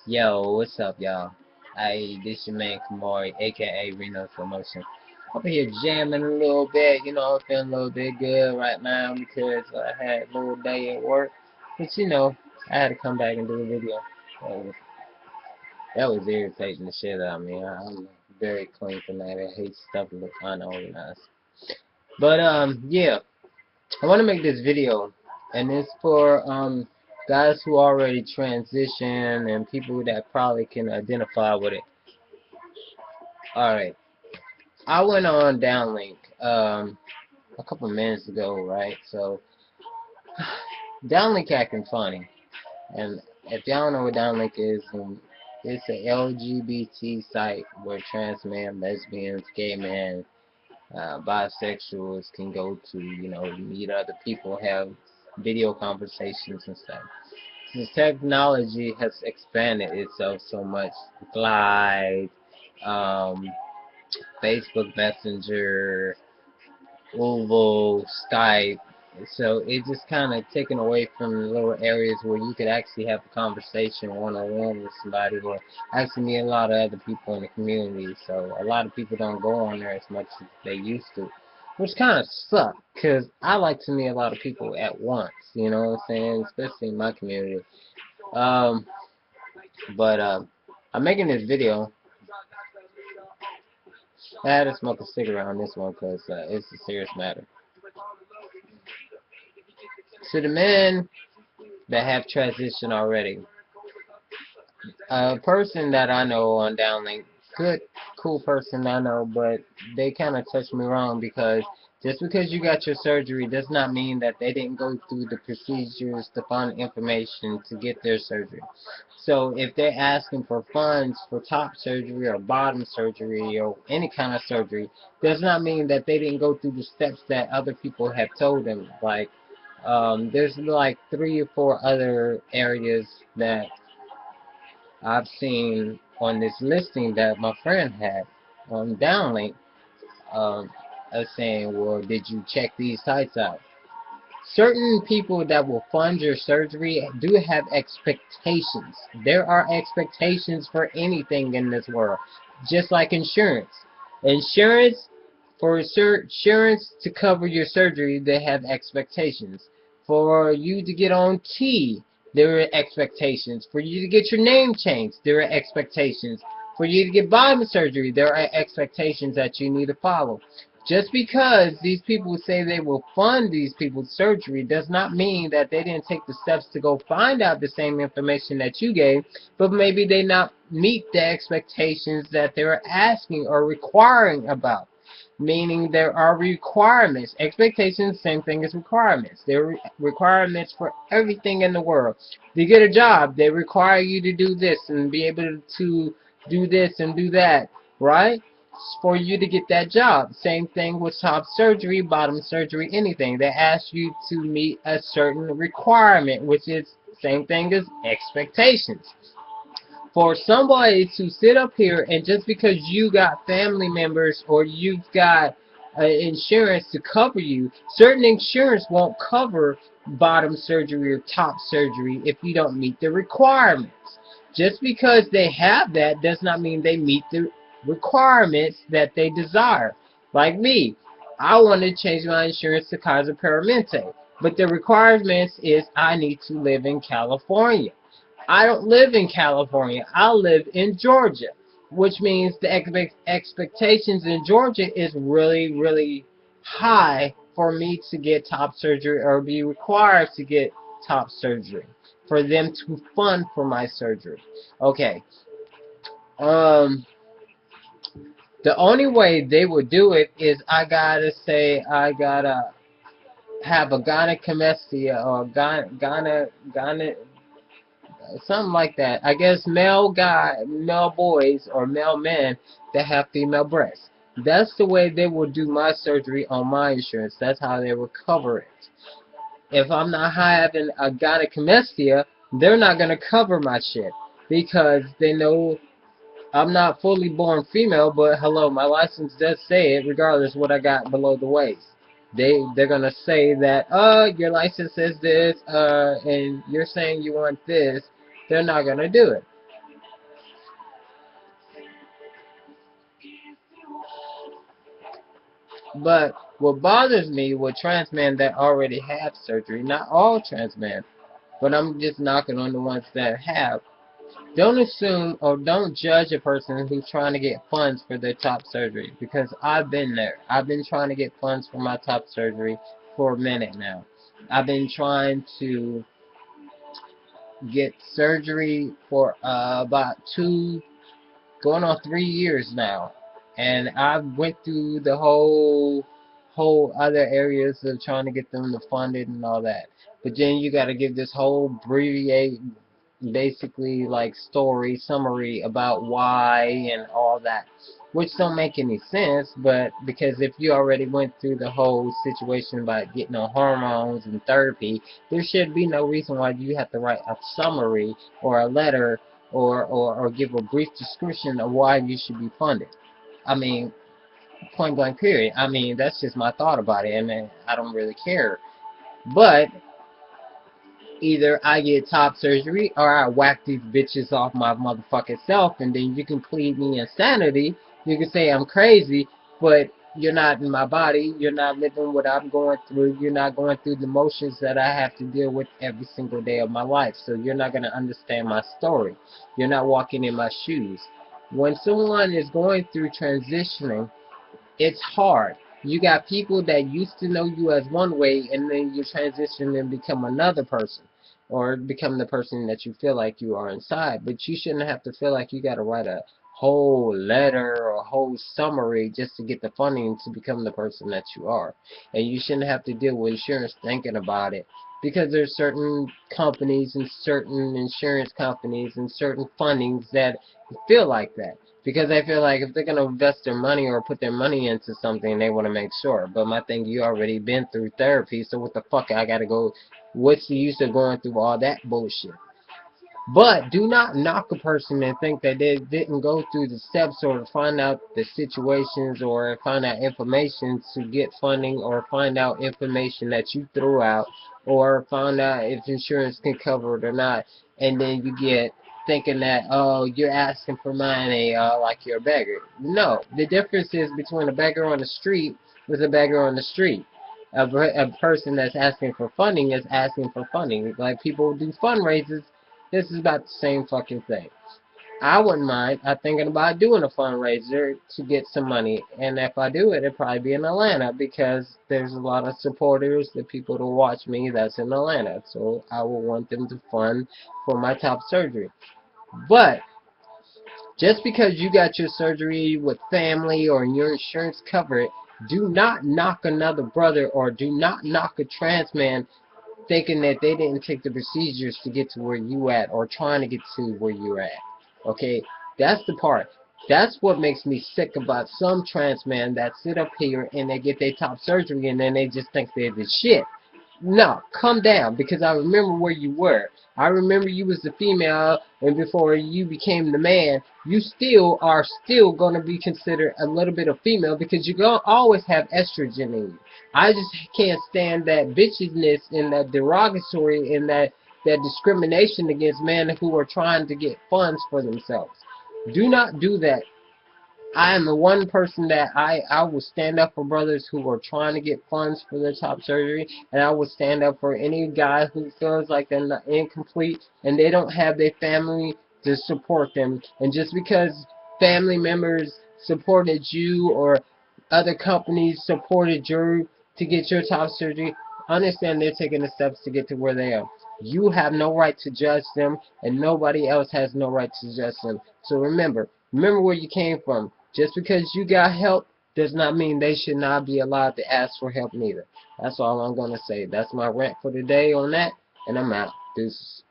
Yo, what's up, y'all? This your man Kamari, aka Reno Promotion. Over here jamming a little bit, I'm feeling a little bit good right now because I had a little day at work. But I had to come back and do a video. So that was irritating the shit out of me. I'm very clean tonight. I hate stuff that look unorganized. But yeah. I want to make this video, and it's for guys who already transition and people that probably can identify with it. Alright, I went on Downlink a couple minutes ago, right? So, Downlink acting funny, and if y'all don't know what Downlink is, it's a LGBT site where trans men, lesbians, gay men, bisexuals can go to, meet other people, have video conversations and stuff. The technology has expanded itself so much. Glide, um, Facebook Messenger, Google, Skype. So it's just kind of taken away from the little areas where you could actually have a conversation one-on-one with somebody, or actually meet a lot of other people in the community. So a lot of people don't go on there as much as they used to, which kind of sucks, because I like to meet a lot of people at once, you know what I'm saying, especially in my community. Um, but I'm making this video. I had to smoke a cigarette on this one because it's a serious matter. So the men that have transitioned already, a person that I know on Downlink, good, cool person I know, but they kind of touched me wrong because just because you got your surgery does not mean that they didn't go through the procedures to find information to get their surgery. So if they're asking for funds for top surgery or bottom surgery or any kind of surgery, does not mean that they didn't go through the steps that other people have told them. Like, there's like 3 or 4 other areas that I've seen on this listing that my friend had on Downlink, um, saying, well, did you check these sites out? Certain people that will fund your surgery do have expectations. There are expectations for anything in this world, just like insurance. Insurance, for insurance to cover your surgery, they have expectations. For you to get on T, there are expectations. For you to get your name changed, there are expectations. For you to get bottom surgery, there are expectations that you need to follow. Just because these people say they will fund these people's surgery does not mean that they didn't take the steps to go find out the same information that you gave, but maybe they not meet the expectations that they were asking or requiring about. Meaning there are requirements. Expectations, same thing as requirements. There are requirements for everything in the world. To get a job, they require you to do this and be able to do this and do that, right? For you to get that job. Same thing with top surgery, bottom surgery, anything. They ask you to meet a certain requirement, which is same thing as expectations. For somebody to sit up here and just because you got family members or you've got insurance to cover you, certain insurance won't cover bottom surgery or top surgery if you don't meet the requirements. Just because they have that does not mean they meet the requirements that they desire. Like me, I want to change my insurance to Kaiser Permanente, but the requirements is I need to live in California. I don't live in California. I live in Georgia, which means the expectations in Georgia is really, really high for me to get top surgery or be required to get top surgery for them to fund for my surgery. Okay. The only way they would do it is I gotta say I gotta have a gynecomastia or gyne something like that. I guess male boys or male men that have female breasts. That's the way they will do my surgery on my insurance. That's how they will cover it. If I'm not having a gynecomastia, they're not gonna cover my shit because they know I'm not fully born female. But hello, my license does say it, regardless of what I got below the waist. They're gonna say that, your license says this, and you're saying you want this. They're not gonna do it. But what bothers me with trans men that already have surgery, not all trans men, but I'm just knocking on the ones that have. Don't assume or don't judge a person who's trying to get funds for their top surgery, because I've been there. I've been trying to get funds for my top surgery for a minute now. I've been trying to get surgery for about 3 years now, and I went through the whole other areas of trying to get them to fund it and all that. But then you got to give this whole abbreviate, basically like story summary about why and all that, which don't make any sense. But because if you already went through the whole situation about getting on hormones and therapy, there should be no reason why you have to write a summary or a letter or give a brief description of why you should be funded. I mean, point blank period. I mean, that's just my thought about it, and I don't really care. But either I get top surgery or I whack these bitches off my motherfucking self, and then you can plead me insanity. You can say I'm crazy, but you're not in my body. You're not living what I'm going through. You're not going through the motions that I have to deal with every single day of my life. So you're not going to understand my story. You're not walking in my shoes. When someone is going through transitioning, it's hard. You got people that used to know you as one way, and then you transition and become another person, or become the person that you feel like you are inside. But you shouldn't have to feel like you got to write a whole letter or a whole summary just to get the funding to become the person that you are. And you shouldn't have to deal with insurance thinking about it, because there's certain companies and certain insurance companies and certain fundings that feel like that, because they feel like if they're going to invest their money or put their money into something, they want to make sure. But my thing, you already been through therapy, so what the fuck I got to go? What's the use of going through all that bullshit? But do not knock a person and think that they didn't go through the steps or find out the situations or find out information to get funding, or find out information that you threw out, or find out if insurance can cover it or not. And then you get thinking that, oh, you're asking for money like you're a beggar. No, the difference is between a beggar on the street with a beggar on the street. A person that's asking for funding is asking for funding. Like people do fundraisers, this is about the same fucking thing. I wouldn't mind. I'm thinking about doing a fundraiser to get some money. And if I do it, it'll probably be in Atlanta, because there's a lot of supporters, the people to watch me that's in Atlanta. So I will want them to fund for my top surgery. But just because you got your surgery with family or your insurance covered, do not knock another brother, or do not knock a trans man thinking that they didn't take the procedures to get to where you at, or trying to get to where you're at. Okay? That's the part. That's what makes me sick about some trans men that sit up here and they get their top surgery and then they just think they're the shit. No, come down, because I remember where you were. I remember you was the female, and before you became the man, you still are still going to be considered a little bit of female, because you're going to always have estrogen in you. I just can't stand that bitchiness and that derogatory and that discrimination against men who are trying to get funds for themselves. Do not do that. I am the one person that I will stand up for brothers who are trying to get funds for their top surgery, and I will stand up for any guy who feels like they're not incomplete and they don't have their family to support them. And just because family members supported you, or other companies supported you to get your top surgery, understand they're taking the steps to get to where they are. You have no right to judge them, and nobody else has no right to judge them. So remember where you came from. Just because you got help does not mean they should not be allowed to ask for help neither. That's all I'm going to say. That's my rant for today on that, and I'm out. Deuces.